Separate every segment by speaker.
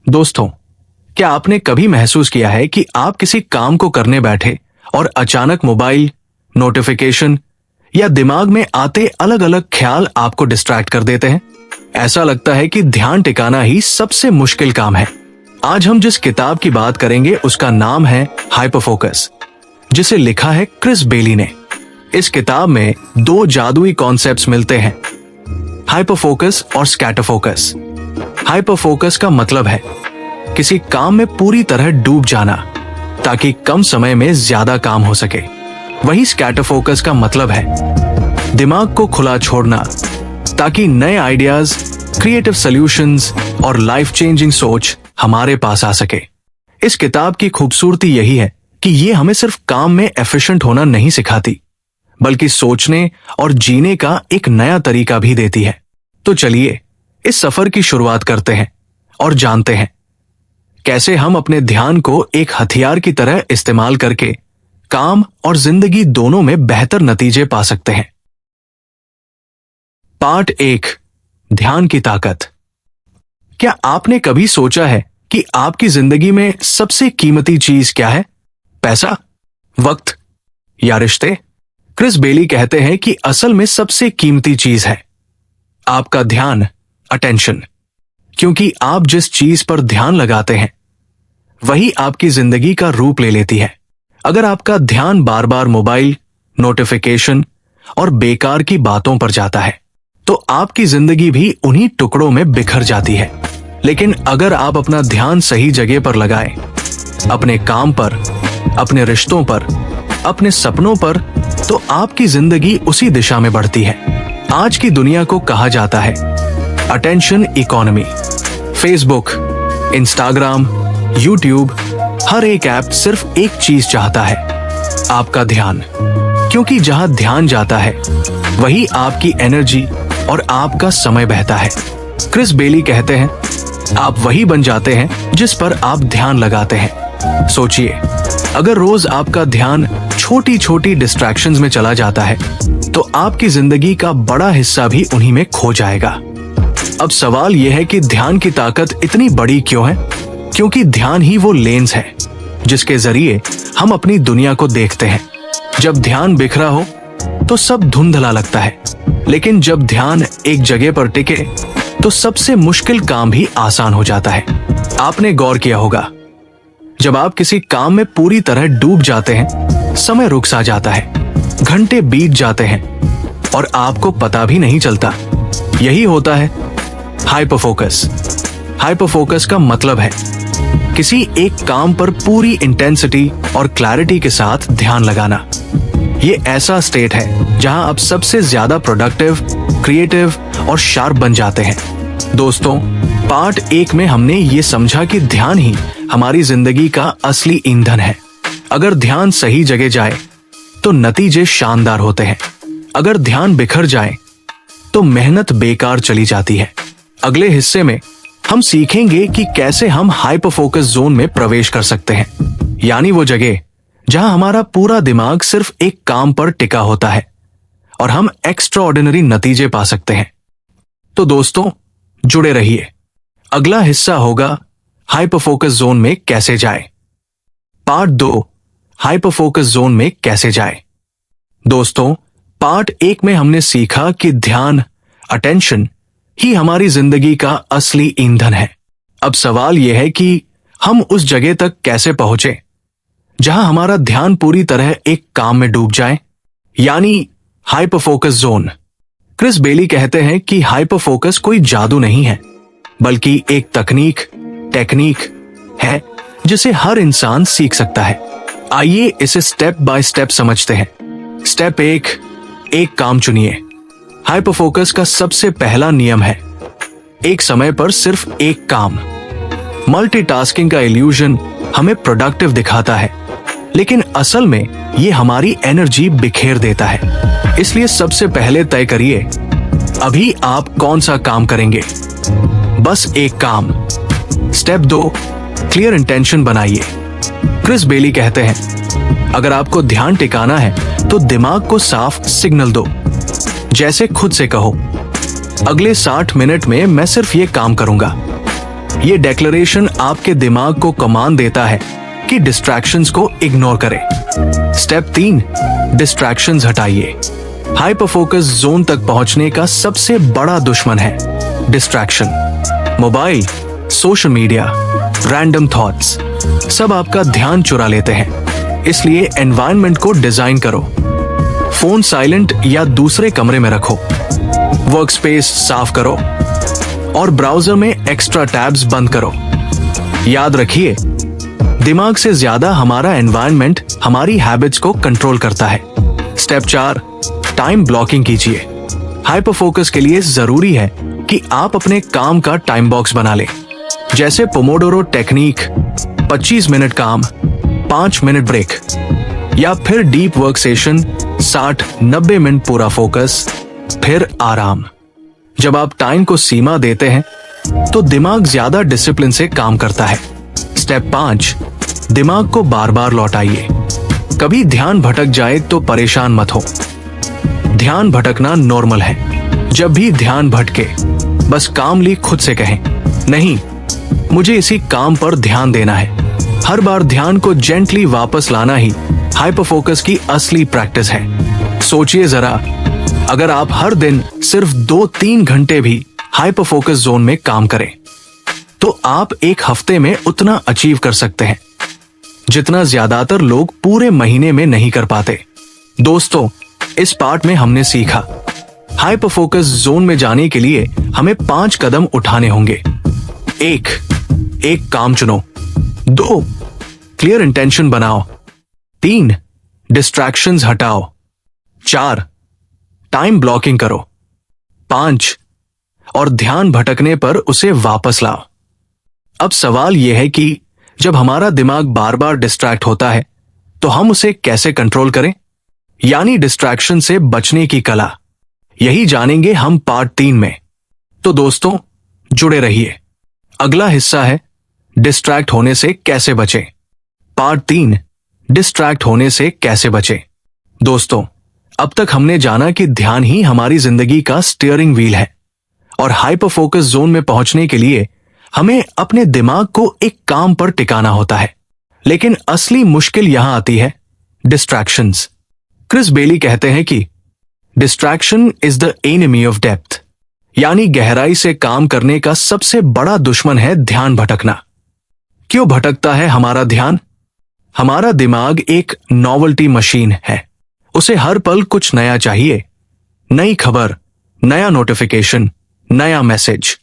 Speaker 1: दोस्तों, क्या आपने कभी महसूस किया है कि आप किसी काम को करने बैठे और अचानक मोबाइल, नोटिफिकेशन या दिमाग में आते अलग अलग ख्याल आपको डिस्ट्रैक्ट कर देते हैं? ऐसा लगता है कि ध्यान टिकाना ही सबसे मुश्किल काम है। आज हम जिस किताब की बात करेंगे उसका नाम है हाइपरफोकस, जिसे लिखा है क्रिस बेली ने। इस किताब में दो जादुई कॉन्सेप्ट्स मिलते हैं, हाइपरफोकस और स्कैटरफोकस। हाइपरफोकस का मतलब है किसी काम में पूरी तरह डूब जाना ताकि कम समय में ज्यादा काम हो सके। वही स्कैटरफोकस का मतलब है दिमाग को खुला छोड़ना ताकि नए आइडियाज, क्रिएटिव सॉल्यूशंस और लाइफ चेंजिंग सोच हमारे पास आ सके। इस किताब की खूबसूरती यही है कि ये हमें सिर्फ काम में एफिशिएंट होना नहीं सिखाती, बल्कि सोचने और जीने का एक नया तरीका भी देती है। तो चलिए इस सफर की शुरुआत करते हैं और जानते हैं कैसे हम अपने ध्यान को एक हथियार की तरह इस्तेमाल करके काम और जिंदगी दोनों में बेहतर नतीजे पा सकते हैं। पार्ट 1, ध्यान की ताकत। क्या आपने कभी सोचा है कि आपकी जिंदगी में सबसे कीमती चीज क्या है? पैसा, वक्त या रिश्ते? क्रिस बेली कहते हैं कि असल में सबसे कीमती चीज है आपका ध्यान, अटेंशन। क्योंकि आप जिस चीज पर ध्यान लगाते हैं वही आपकी जिंदगी का रूप ले लेती है। अगर आपका ध्यान बार बार मोबाइल, नोटिफिकेशन और बेकार की बातों पर जाता है तो आपकी जिंदगी भी उन्हीं टुकड़ों में बिखर जाती है। लेकिन अगर आप अपना ध्यान सही जगह पर लगाएं, अपने काम पर, अपने रिश्तों पर, अपने सपनों पर, तो आपकी जिंदगी उसी दिशा में बढ़ती है। आज की दुनिया को कहा जाता है attention economy. Facebook, Instagram, YouTube, हर एक ऐप सिर्फ एक चीज चाहता है, आपका ध्यान। क्योंकि जहां ध्यान जाता है वही आपकी एनर्जी और आपका समय बहता है। क्रिस बेली कहते हैं आप वही बन जाते हैं जिस पर आप ध्यान लगाते हैं। सोचिए, अगर रोज आपका ध्यान छोटी छोटी डिस्ट्रैक्शंस में चला जाता है तो आपकी जिंदगी का बड़ा हिस्सा भी उन्हीं में खो जाएगा। अब सवाल यह है कि ध्यान की ताकत इतनी बड़ी क्यों है? क्योंकि ध्यान ही वो लेंस है जिसके जरिए हम अपनी दुनिया को देखते हैं। जब ध्यान बिखरा हो तो सब धुंधला लगता है, लेकिन जब ध्यान एक जगह पर टिके तो सबसे मुश्किल काम भी आसान हो जाता है। आपने गौर किया होगा, जब आप किसी काम में पूरी तरह डूब जाते हैं, समय रुक सा जाता है, घंटे बीत जाते हैं और आपको पता भी नहीं चलता। यही होता है हाइपरफोकस। हाइपरफोकस का मतलब है किसी एक काम पर पूरी इंटेंसिटी और क्लैरिटी के साथ ध्यान लगाना। ये ऐसा स्टेट है जहां आप सबसे ज्यादा प्रोडक्टिव, क्रिएटिव और शार्प बन जाते हैं। दोस्तों, पार्ट 1 में हमने ये समझा कि ध्यान ही हमारी जिंदगी का असली ईंधन है। अगर ध्यान सही जगह जाए तो नतीजे शानदार होते हैं। अगर ध्यान बिखर जाए तो मेहनत बेकार चली जाती है। अगले हिस्से में हम सीखेंगे कि कैसे हम हाइपर फोकस जोन में प्रवेश कर सकते हैं, यानी वो जगह जहां हमारा पूरा दिमाग सिर्फ एक काम पर टिका होता है और हम एक्स्ट्राऑर्डिनरी नतीजे पा सकते हैं। तो दोस्तों, जुड़े रहिए। अगला हिस्सा होगा हाइपर फोकस जोन में कैसे जाए। पार्ट 2, हाइपर फोकस जोन में कैसे जाए। दोस्तों, पार्ट 1 में हमने सीखा कि ध्यान, अटेंशन ही हमारी जिंदगी का असली ईंधन है। अब सवाल यह है कि हम उस जगह तक कैसे पहुंचे जहां हमारा ध्यान पूरी तरह एक काम में डूब जाए, यानी hyper focus zone. Chris Bailey कहते हैं कि हाइपर फोकस कोई जादू नहीं है, बल्कि एक टेक्निक है जिसे हर इंसान सीख सकता है। आइए इसे स्टेप बाय स्टेप समझते हैं। स्टेप 1, एक काम चुनिए। हाइपर फोकस का सबसे पहला नियम है एक समय पर सिर्फ एक काम। मल्टीटास्किंग का इल्यूजन हमें प्रोडक्टिव दिखाता है, लेकिन असल में ये हमारी एनर्जी बिखेर देता है। इसलिए सबसे पहले तय करिए अभी आप कौन सा काम करेंगे। बस एक काम। स्टेप 2, क्लियर इंटेंशन बनाइए। क्रिस बेली कहते हैं अगर आपको ध्यान टिकाना है तो दिमाग को साफ सिग्नल दो। जैसे खुद से कहो, अगले 60 मिनट में मैं सिर्फ ये काम करूंगा। ये डिक्लेरेशन आपके दिमाग को कमांड देता है कि डिस्ट्रैक्शंस को इग्नोर करें। स्टेप 3, डिस्ट्रैक्शंस हटाइए। हाइपर फोकस जोन तक पहुंचने का सबसे बड़ा दुश्मन है distraction. Mobile, social media, random thoughts सब आपका ध्यान चुरा लेते हैं। इसलिए एनवायरनमेंट को डिजाइन करो। फोन साइलेंट या दूसरे कमरे में रखो, वर्क स्पेस साफ करो और ब्राउजर में एक्स्ट्रा टैब्स बंद करो। याद रखिए, दिमाग से ज्यादा हमारा एनवायरनमेंट हमारी हैबिट्स को कंट्रोल करता है। स्टेप 4, टाइम ब्लॉकिंग कीजिए। हाइपर फोकस के लिए जरूरी है कि आप अपने काम का टाइम बॉक्स बना लें, जैसे पोमोडोरो टेक्निक, 25 मिनट काम, 5 मिनट ब्रेक, या फिर डीप वर्क सेशन 60-90 मिनट पूरा फोकस, फिर आराम। जब आप टाइम को सीमा देते हैं तो दिमाग ज्यादा डिसिप्लिन से काम करता है। स्टेप 5, दिमाग को बार बार लौटाइए। कभी ध्यान भटक जाए तो परेशान मत हो। ध्यान भटकना नॉर्मल है। जब भी ध्यान भटके बस कामली खुद से कहें, नहीं, मुझे इसी काम पर ध्यान देना है। हर बार ध्यान को जेंटली वापस लाना ही हाइपर फोकस की असली प्रैक्टिस है। सोचिए जरा, अगर आप हर दिन सिर्फ 2-3 घंटे भी हाइपर फोकस जोन में काम करें तो आप एक हफ्ते में उतना अचीव कर सकते हैं जितना ज्यादातर लोग पूरे महीने में नहीं कर पाते। दोस्तों, इस पार्ट में हमने सीखा हाइपर फोकस जोन में जाने के लिए हमें 5 कदम उठाने होंगे। 1, एक काम चुनो। 2, क्लियर इंटेंशन बनाओ। 3, डिस्ट्रैक्शंस हटाओ। 4, टाइम ब्लॉकिंग करो। 5, और ध्यान भटकने पर उसे वापस लाओ। अब सवाल यह है कि जब हमारा दिमाग बार बार डिस्ट्रैक्ट होता है तो हम उसे कैसे कंट्रोल करें, यानी डिस्ट्रैक्शन से बचने की कला। यही जानेंगे हम पार्ट 3 में। तो दोस्तों, जुड़े रहिए। अगला हिस्सा है डिस्ट्रैक्ट होने से कैसे बचें। पार्ट 3, डिस्ट्रैक्ट होने से कैसे बचें। दोस्तों, अब तक हमने जाना कि ध्यान ही हमारी जिंदगी का स्टीयरिंग व्हील है और हाइपर फोकस जोन में पहुंचने के लिए हमें अपने दिमाग को एक काम पर टिकाना होता है। लेकिन असली मुश्किल यहां आती है, डिस्ट्रैक्शंस। क्रिस बेली कहते हैं कि distraction is the enemy of depth, यानी गहराई से काम करने का सबसे बड़ा दुश्मन है ध्यान भटकना। क्यों भटकता है हमारा ध्यान? हमारा दिमाग एक नॉवेल्टी मशीन है। उसे हर पल कुछ नया चाहिए, नई खबर, नया नोटिफिकेशन, नया मैसेज।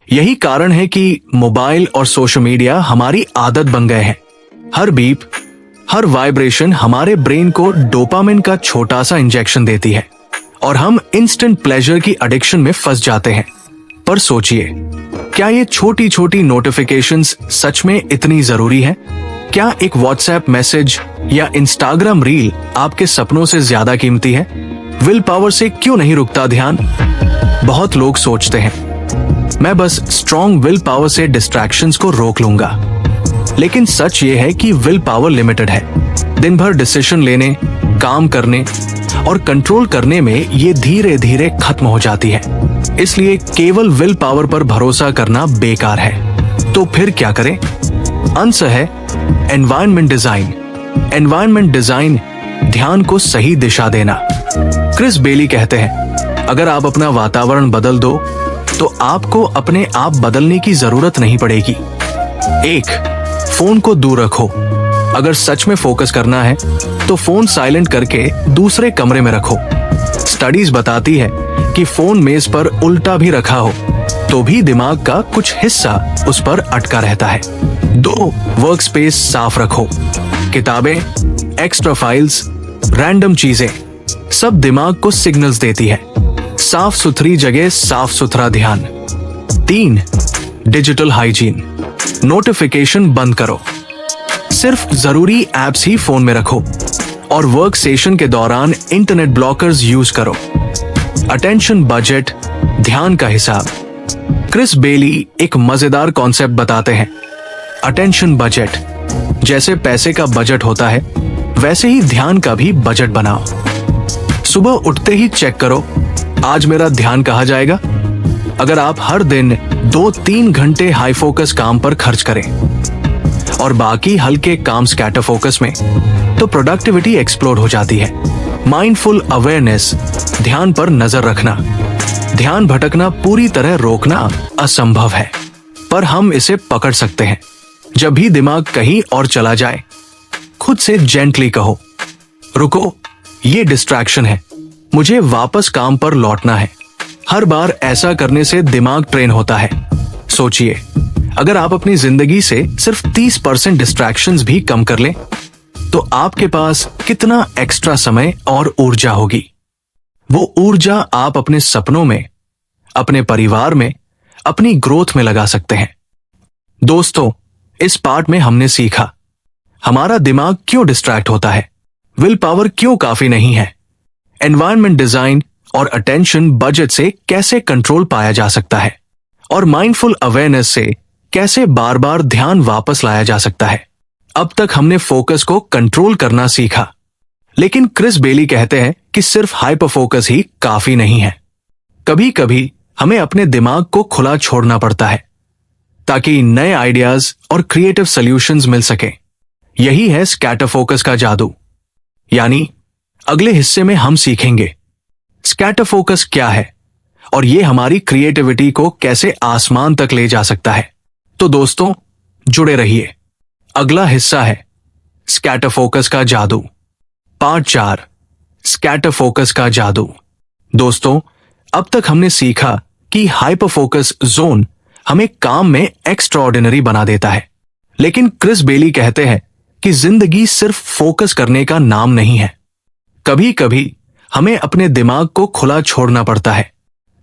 Speaker 1: यही कारण है कि मोबाइल और सोशल मीडिया हमारी आदत बन गए हैं। हर बीप, हर वाइब्रेशन हमारे ब्रेन को डोपामिन का छोटा सा इंजेक्शन देती है और हम इंस्टेंट प्लेजर की एडिक्शन में फंस जाते हैं। पर सोचिए, क्या ये छोटी छोटी नोटिफिकेशंस सच में इतनी जरूरी है? क्या एक व्हाट्सएप मैसेज या इंस्टाग्राम रील आपके सपनों से ज्यादा कीमती है? विल पावर से क्यों नहीं रुकता ध्यान? बहुत लोग सोचते हैं, मैं बस स्ट्रॉन्ग विल पावर से डिस्ट्रैक्शंस को रोक लूंगा। लेकिन सच ये है कि विल पावर लिमिटेड है। दिन भर डिसीजन लेने, काम करने और कंट्रोल करने में ये धीरे धीरे खत्म हो जाती है। इसलिए केवल विल पावर पर भरोसा करना बेकार है। तो फिर क्या करें? आंसर है एनवायरनमेंट डिजाइन। एनवायरनमेंट डिजाइन ध्यान को सही दिशा देना। क्रिस बेली कहते हैं, अगर आप अपना वातावरण बदल दो तो आपको अपने आप बदलने की जरूरत नहीं पड़ेगी। 1, फोन को दूर रखो। अगर सच में फोकस करना है तो फोन साइलेंट करके दूसरे कमरे में रखो। स्टडीज बताती है कि फोन मेज पर उल्टा भी रखा हो तो भी दिमाग का कुछ हिस्सा उस पर अटका रहता है। 2, वर्क स्पेस साफ रखो। किताबें, एक्स्ट्रा फाइल्स, रैंडम चीजें सब दिमाग को सिग्नल्स देती है। साफ सुथरी जगह, साफ सुथरा ध्यान। 3, डिजिटल हाइजीन। नोटिफिकेशन बंद करो। सिर्फ जरूरी एप्स ही फोन में रखो और वर्क सेशन के दौरान इंटरनेट ब्लॉकर्स यूज करो। अटेंशन बजट, ध्यान का हिसाब। क्रिस बेली एक मजेदार कॉन्सेप्ट बताते हैं। अटेंशन बजट, जैसे पैसे का बजट होता है वैसे ही ध्यान का भी बजट बनाओ। सुबह उठते ही चेक करो, आज मेरा ध्यान कहाँ जाएगा? अगर आप हर दिन 2-3 घंटे हाई फोकस काम पर खर्च करें और बाकी हल्के काम स्कैटर फोकस में, तो प्रोडक्टिविटी एक्सप्लोड हो जाती है। माइंडफुल अवेयरनेस, ध्यान पर नजर रखना। ध्यान भटकना पूरी तरह रोकना असंभव है, पर हम इसे पकड़ सकते हैं। जब भी दिमाग कहीं और चला जाए, खुद से जेंटली कहो, रुको, ये डिस्ट्रैक्शन है, मुझे वापस काम पर लौटना है। हर बार ऐसा करने से दिमाग ट्रेन होता है। सोचिए, अगर आप अपनी जिंदगी से सिर्फ 30% डिस्ट्रैक्शंस भी कम कर लें, तो आपके पास कितना एक्स्ट्रा समय और ऊर्जा होगी। वो ऊर्जा आप अपने सपनों में, अपने परिवार में, अपनी ग्रोथ में लगा सकते हैं। दोस्तों, इस पार्ट में हमने सीखा हमारा दिमाग क्यों डिस्ट्रैक्ट होता है, विल पावर क्यों काफी नहीं है, एनवायरनमेंट डिजाइन और अटेंशन बजट से कैसे कंट्रोल पाया जा सकता है, और माइंडफुल अवेयरनेस से कैसे बार बार ध्यान वापस लाया जा सकता है। अब तक हमने फोकस को कंट्रोल करना सीखा, लेकिन क्रिस बेली कहते हैं कि सिर्फ हाइपर फोकस ही काफी नहीं है। कभी कभी हमें अपने दिमाग को खुला छोड़ना पड़ता है ताकि नए आइडियाज और क्रिएटिव सॉल्यूशंस मिल सके। यही है स्कैटर फोकस का जादू। यानी अगले हिस्से में हम सीखेंगे स्कैटर फोकस क्या है और ये हमारी क्रिएटिविटी को कैसे आसमान तक ले जा सकता है। तो दोस्तों, जुड़े रहिए। अगला हिस्सा है स्कैटर फोकस का जादू, पार्ट 4, स्कैटर फोकस का जादू। दोस्तों, अब तक हमने सीखा कि हाइपर फोकस जोन हमें काम में एक्स्ट्राऑर्डिनरी बना देता है, लेकिन क्रिस बेली कहते हैं कि जिंदगी सिर्फ फोकस करने का नाम नहीं है। कभी कभी हमें अपने दिमाग को खुला छोड़ना पड़ता है,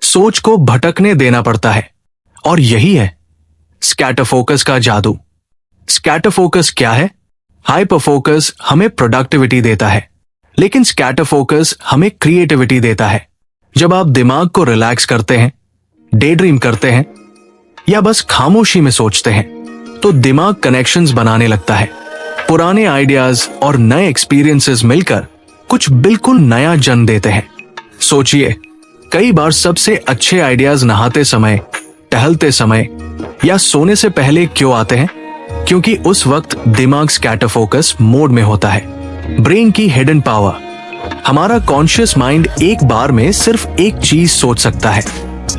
Speaker 1: सोच को भटकने देना पड़ता है, और यही है स्कैटर फोकस का जादू। स्कैटर फोकस क्या है? हाइपर फोकस हमें प्रोडक्टिविटी देता है, लेकिन स्कैटर फोकस हमें क्रिएटिविटी देता है। जब आप दिमाग को रिलैक्स करते हैं, डे ड्रीम करते हैं, या बस खामोशी में सोचते हैं, तो दिमाग कनेक्शंस बनाने लगता है। पुराने आइडियाज और नए एक्सपीरियंसेस मिलकर कुछ बिल्कुल नया जन्म देते हैं। सोचिए, कई बार सबसे अच्छे आइडियाज नहाते समय, टहलते समय या सोने से पहले क्यों आते हैं? क्योंकि उस वक्त दिमाग स्कैटर फोकस मोड में होता है। ब्रेन की हिडन पावर। हमारा कॉन्शियस माइंड एक बार में सिर्फ एक चीज सोच सकता है,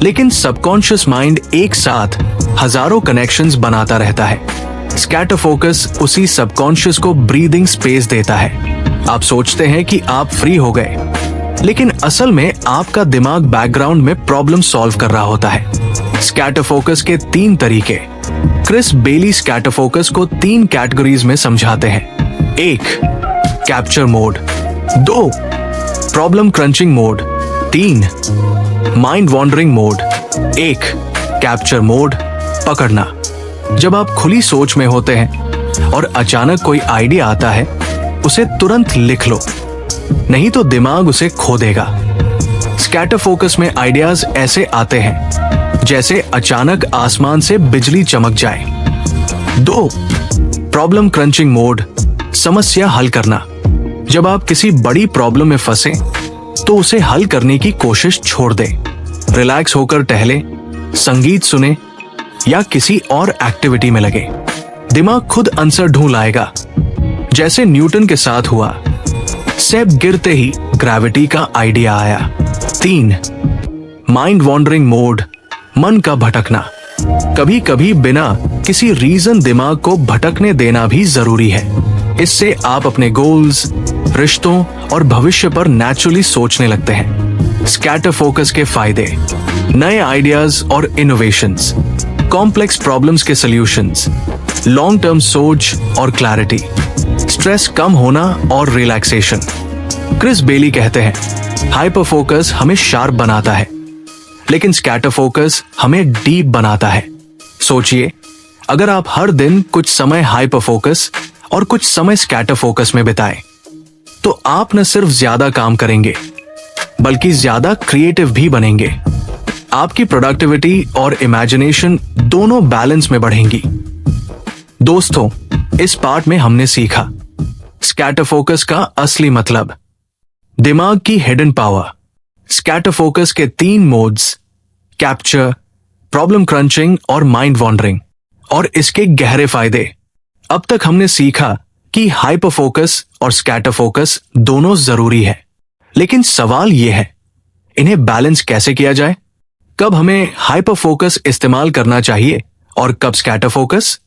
Speaker 1: लेकिन सबकॉन्शियस माइंड एक साथ हजारों कनेक्शंस बनाता रहता है। स्कैटर फोकस उसी सबकॉन्शियस को ब्रीदिंग स्पेस देता है। आप सोचते हैं कि आप फ्री हो गए, लेकिन असल में आपका दिमाग बैकग्राउंड में प्रॉब्लम सॉल्व कर रहा होता है। स्कैटर फोकस के 3 तरीके। क्रिस बेली स्कैटर फोकस को 3 कैटेगरीज में समझाते हैं। 1, capture mode. 2, problem crunching mode. 3, mind wandering mode. 1, capture mode, पकड़ना। जब आप खुली सोच में होते हैं और अचानक कोई आइडिया आता है, उसे तुरंत लिख लो, नहीं तो दिमाग उसे खो देगा। स्कैटर फोकस में आइडियाज ऐसे आते हैं जैसे अचानक आसमान से बिजली चमक जाए। 2, प्रॉब्लम क्रंचिंग मोड, समस्या हल करना। जब आप किसी बड़ी प्रॉब्लम में फंसे, तो उसे हल करने की कोशिश छोड़ दें। रिलैक्स होकर टहले, संगीत सुने या किसी और एक्टिविटी में लगे। दिमाग खुद आंसर ढूंढ लाएगा, जैसे न्यूटन के साथ हुआ। सेब गिरते ही ग्रेविटी का आइडिया आया। 3, माइंड वॉन्डरिंग मोड, मन का भटकना। कभी कभी बिना किसी रीजन दिमाग को भटकने देना भी जरूरी है। इससे आप अपने गोल्स, रिश्तों और भविष्य पर नेचुरली सोचने लगते हैं। स्कैटर फोकस के फायदे: नए आइडियाज और इनोवेशंस, कॉम्प्लेक्स प्रॉब्लम्स के सॉल्यूशंस, लॉन्ग टर्म सोच और क्लैरिटी, स्ट्रेस कम होना और रिलैक्सेशन। क्रिस बेली कहते हैं, हाइपर फोकस हमें शार्प बनाता है, लेकिन स्कैटर फोकस हमें डीप बनाता है। सोचिए, अगर आप हर दिन कुछ समय हाइपर फोकस और कुछ समय स्कैटर फोकस में बिताएं, तो आप न सिर्फ ज्यादा काम करेंगे, बल्कि ज्यादा क्रिएटिव भी बनेंगे। आपकी प्रोडक्टिविटी और इमेजिनेशन दोनों बैलेंस में बढ़ेंगी। दोस्तों, इस पार्ट में हमने सीखा स्कैटर फोकस का असली मतलब, दिमाग की हिडन पावर, स्कैटर फोकस के 3 मोड्स, कैप्चर, प्रॉब्लम क्रंचिंग और माइंड वॉन्डरिंग, और इसके गहरे फायदे। अब तक हमने सीखा कि हाइपर फोकस और स्कैटर फोकस दोनों जरूरी है, लेकिन सवाल यह है, इन्हें बैलेंस कैसे किया जाए? कब हमें हाइपर फोकस इस्तेमाल करना चाहिए और कब स्कैटर फोकस?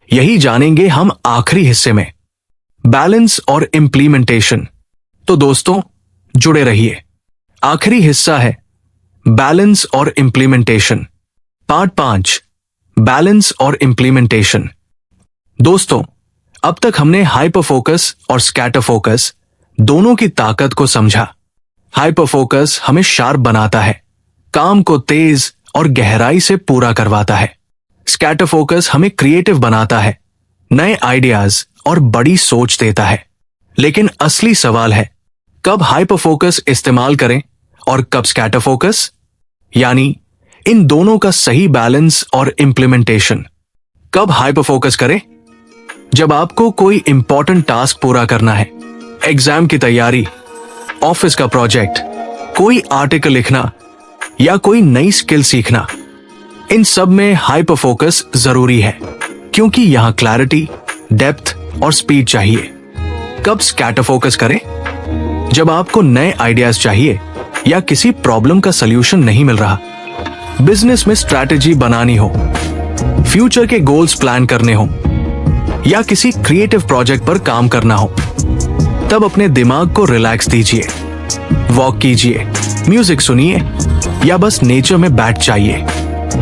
Speaker 1: यही जानेंगे हम आखिरी हिस्से में, बैलेंस और इंप्लीमेंटेशन। तो दोस्तों जुड़े रहिए। आखिरी हिस्सा है बैलेंस और इंप्लीमेंटेशन, पार्ट 5, बैलेंस और इंप्लीमेंटेशन। दोस्तों, अब तक हमने हाइपर फोकस और स्कैटर फोकस दोनों की ताकत को समझा। हाइपर फोकस हमें शार्प बनाता है, काम को तेज और गहराई से पूरा करवाता है। स्कैटर फोकस हमें क्रिएटिव बनाता है, नए आइडियाज और बड़ी सोच देता है। लेकिन असली सवाल है, कब हाइपर फोकस इस्तेमाल करें और कब स्कैटर फोकस, यानी इन दोनों का सही बैलेंस और इंप्लीमेंटेशन। कब हाइपर फोकस करें? जब आपको कोई इंपॉर्टेंट टास्क पूरा करना है, एग्जाम की तैयारी, ऑफिस का प्रोजेक्ट, कोई आर्टिकल लिखना या कोई नई स्किल सीखना। इन सब में हाइपर फोकस जरूरी है, क्योंकि यहां क्लैरिटी, डेप्थ और स्पीड चाहिए। कब स्कैटर फोकस करें? जब आपको नए आइडियाज चाहिए या किसी प्रॉब्लम का सलूशन नहीं मिल रहा, बिजनेस में स्ट्रैटेजी बनानी हो, फ्यूचर के गोल्स प्लान करने हो या किसी क्रिएटिव प्रोजेक्ट पर काम करना हो, तब अपने दिमाग को रिलैक्स दीजिए। वॉक कीजिए, म्यूजिक सुनिए या बस नेचर में बैठ जाइए।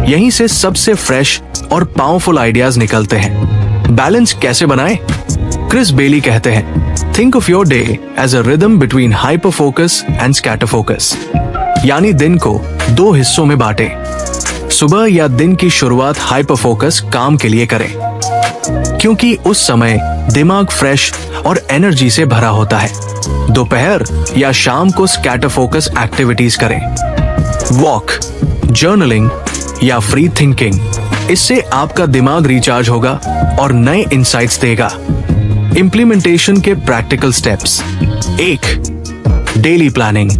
Speaker 1: यहीं से सबसे फ्रेश और पावरफुल आइडियाज निकलते हैं। बैलेंस कैसे बनाएं? क्रिस बेली कहते हैं, think of your day as a rhythm between hyper focus and scatter focus. यानी दिन को 2 हिस्सों में बांटे। सुबह या दिन की शुरुआत हाइपर फोकस काम के लिए करें, क्योंकि उस समय दिमाग फ्रेश और एनर्जी से भरा होता है। दोपहर या शाम को स्कैटर फोकस एक्टिविटीज करें, वॉक, जर्नलिंग या फ्री थिंकिंग। इससे आपका दिमाग रिचार्ज होगा और नए इंसाइट्स देगा। इंप्लीमेंटेशन के प्रैक्टिकल स्टेप्स। 1, daily planning.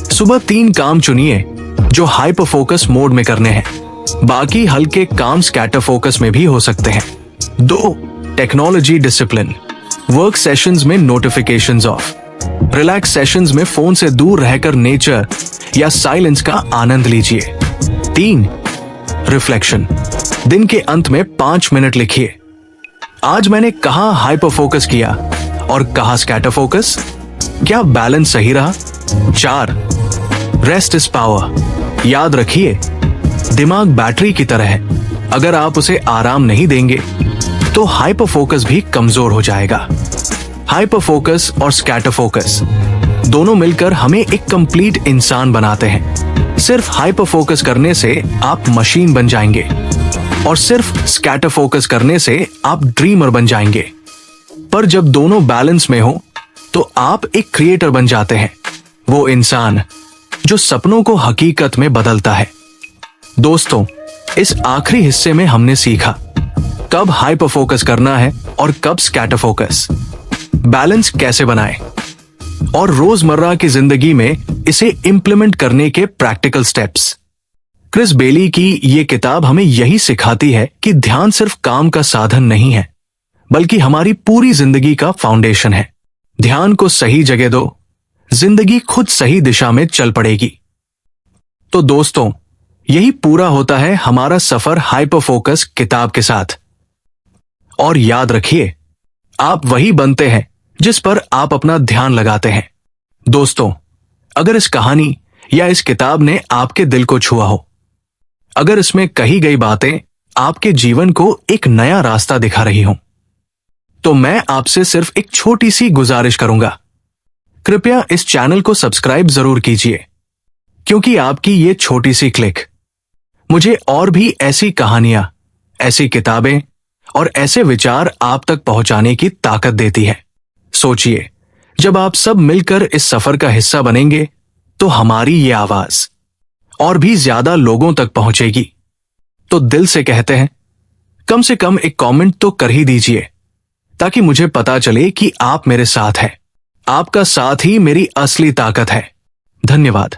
Speaker 1: सुबह 3 काम चुनिए जो हाइपर फोकस मोड में करने हैं, बाकी हल्के काम स्कैटर फोकस में भी हो सकते हैं। 2, टेक्नोलॉजी डिसिप्लिन। वर्क सेशंस में नोटिफिकेशंस ऑफ, रिलैक्स सेशंस में फोन से दूर रहकर नेचर या साइलेंस का आनंद लीजिए। 3, रिफ्लेक्शन। दिन के अंत में 5 मिनट लिखिए, आज मैंने कहां हाइपर फोकस किया और कहां स्कैटर फोकस, क्या बैलेंस सही रहा। 4, रेस्ट इज पावर। याद रखिए, दिमाग बैटरी की तरह है, अगर आप उसे आराम नहीं देंगे तो हाइपर फोकस भी कमजोर हो जाएगा। हाइपर फोकस और स्कैटर फोकस दोनों मिलकर हमें एक कंप्लीट इंसान बनाते हैं। सिर्फ हाइपर फोकस करने से आप मशीन बन जाएंगे और सिर्फ स्कैटर फोकस करने से आप ड्रीमर बन जाएंगे। पर जब दोनों बैलेंस में हो तो आप एक क्रिएटर बन जाते हैं, वो इंसान जो सपनों को हकीकत में बदलता है। दोस्तों, इस आखिरी हिस्से में हमने सीखा कब हाइपर फोकस करना है और कब स्कैटर फोकस, बैलेंस कैसे बनाएं और रोजमर्रा की जिंदगी में इसे इंप्लीमेंट करने के प्रैक्टिकल स्टेप्स। क्रिस बेली की ये किताब हमें यही सिखाती है कि ध्यान सिर्फ काम का साधन नहीं है, बल्कि हमारी पूरी जिंदगी का फाउंडेशन है। ध्यान को सही जगह दो, जिंदगी खुद सही दिशा में चल पड़ेगी। तो दोस्तों, यही पूरा होता है हमारा सफर हाइपर फोकस किताब के साथ। और याद रखिए, आप वही बनते हैं जिस पर आप अपना ध्यान लगाते हैं। दोस्तों, अगर इस कहानी या इस किताब ने आपके दिल को छुआ हो, अगर इसमें कही गई बातें आपके जीवन को एक नया रास्ता दिखा रही हों, तो मैं आपसे सिर्फ एक छोटी सी गुजारिश करूंगा। कृपया इस चैनल को सब्सक्राइब जरूर कीजिए, क्योंकि आपकी ये छोटी सी क्लिक मुझे और भी ऐसी कहानियां, ऐसी किताबें और ऐसे विचार आप तक पहुंचाने की ताकत देती है। सोचिए, जब आप सब मिलकर इस सफर का हिस्सा बनेंगे तो हमारी ये आवाज और भी ज्यादा लोगों तक पहुंचेगी। तो दिल से कहते हैं, कम से कम एक कमेंट तो कर ही दीजिए, ताकि मुझे पता चले कि आप मेरे साथ हैं। आपका साथ ही मेरी असली ताकत है। धन्यवाद।